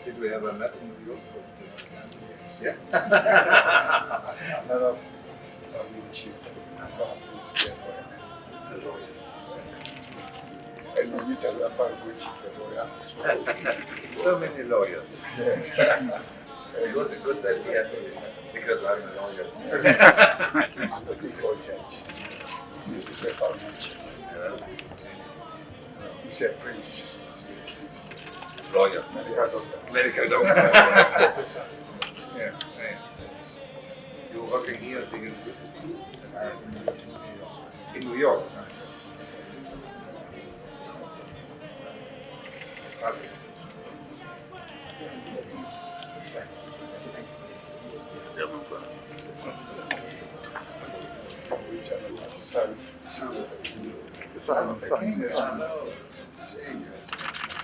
Did we ever met in New York? Yes. Yeah. Another chief, a lawyer. And we meet another chief, a lawyer. So many lawyers. Yes. Good that we had me, because I'm a lawyer. I'm looking for a judge. He's a financial. He's a prince. Lawyer. Medical doctor. Yeah. You're working here at the university? In New York? Okay. Son of the king.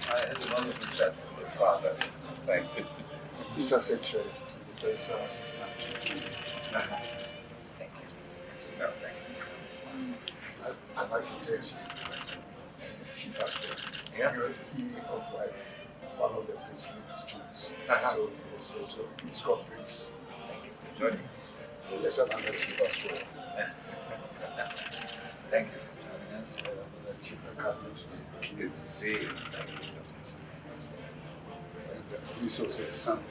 I had a wonderful chat with my father. Thank you. Mr. Secretary is the personal assistant. Thank you. No, thank you. I'd like to tell you, chief pastor, he occupied one of the priestly stools. So he's got praise. Thank you for joining. There's another chief as well. Thank you for joining us. Another chief cabinet. Good to see you. Thank you. And he's also a son of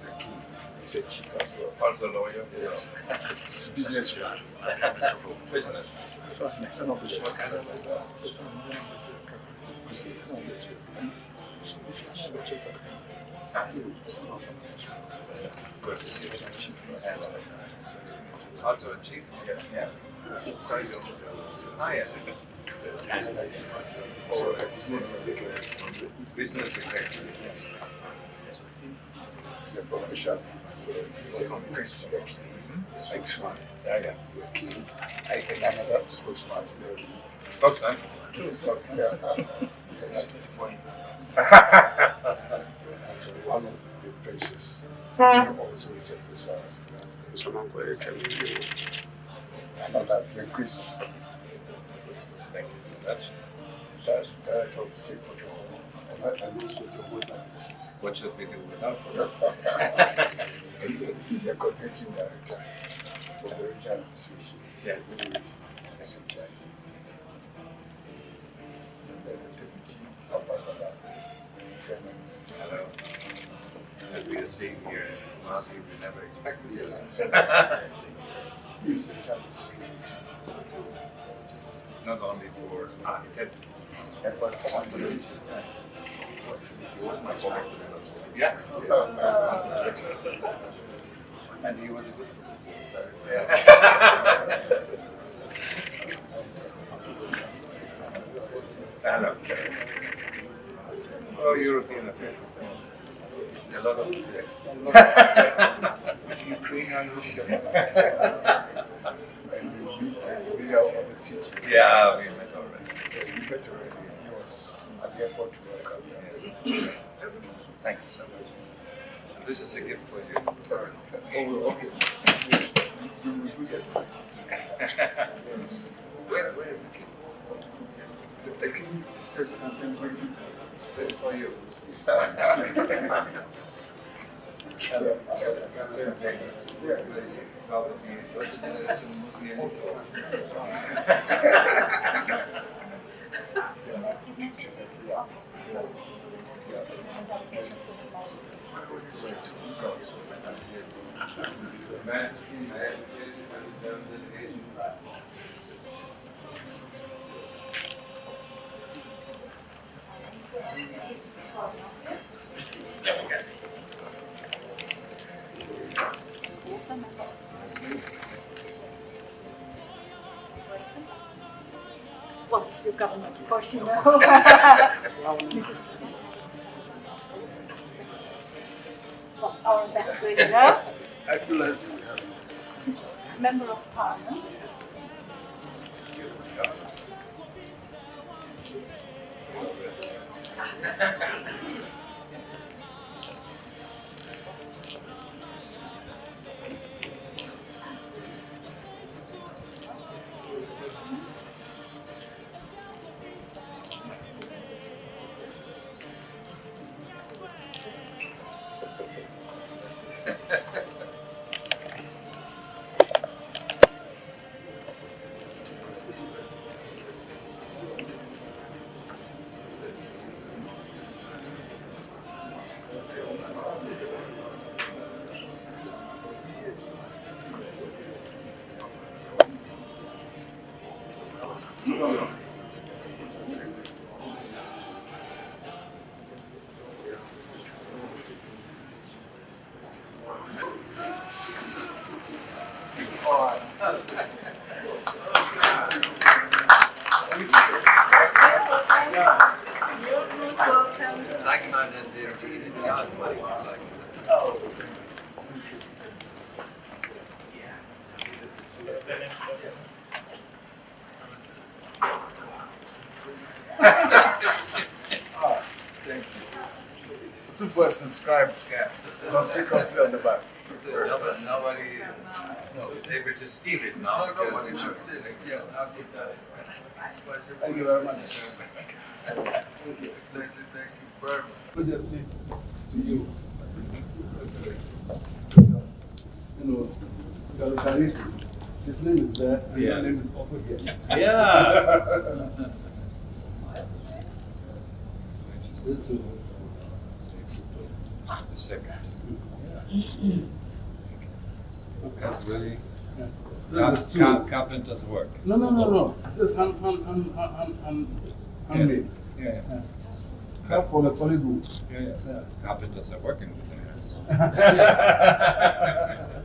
the king. He's a chief as well. Also a lawyer? Yes. He's a businessman. Business. What kind of Good to see you. Also a chief? Yeah. How you doing? Ah, yeah. So business executive. Business executive. The profession. So he's a great spokesman. Yeah. King. And another spokesman to the Spokesman? yeah. One of the princes. He also is a personal assistant. Another linguist. Thank you so much. That's director of state protocol. And also the host office. What should we do without He's the coordinating director for the regional administration. Yeah. And then the deputy ambassador. Hello. As we are seeing here in Kumasi, we never expected it. He's in charge of security. Not only for intelligence. But for Yeah. And he was a good person. Yeah. Hello. Oh, European affairs. A lot of affairs. Ukraine and Russia. And we are from the city. Yeah, we met already. We met already. He was at the airport to welcome me. Thank you so much. And this is a gift for you. Oh, okay. So we do get Where? the king says something waiting. This for you. Well, your government, of course, you know. Mrs. Well, our ambassador, Excellency. member of parliament. Zeig mal die Initialen, mal zeigen. Thank you. Two first inscribed. Yeah. Conspicuously on the back. Nobody was able to steal it now. No, nobody because- took it. Yeah, okay. Thank you very much. Thank you. Thank you very much. Good to see to you. Excellency. You know, Galutaristi, his name is there, and Yeah. your name is also here. Yeah. This is The second. okay. That's really This is two. carpenter's work. No. This handmade. Yeah. Come from a solid wood. Yeah. Carpenters are working with their hands.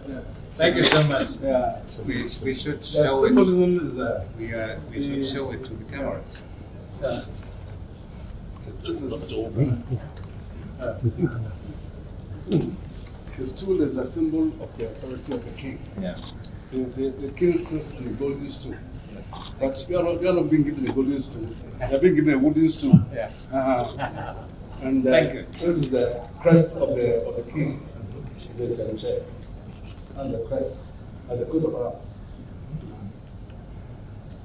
Yeah. Thank you so much. Yeah. We should The show it. symbolism is there. We should show it to the cameras. Yeah. This is. The stool is the symbol of the authority of the king. Yeah. The king sits in the golden stool. But you are not being given a golden stool. You have been given a wooden stool. Yeah. And Thank you. this is the crest of the king. And the crest and the coat of arms.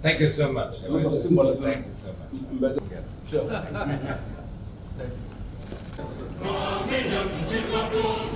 Thank you so much. A lot of symbolism. Thank you so much. Embedded. Sure. Thank you.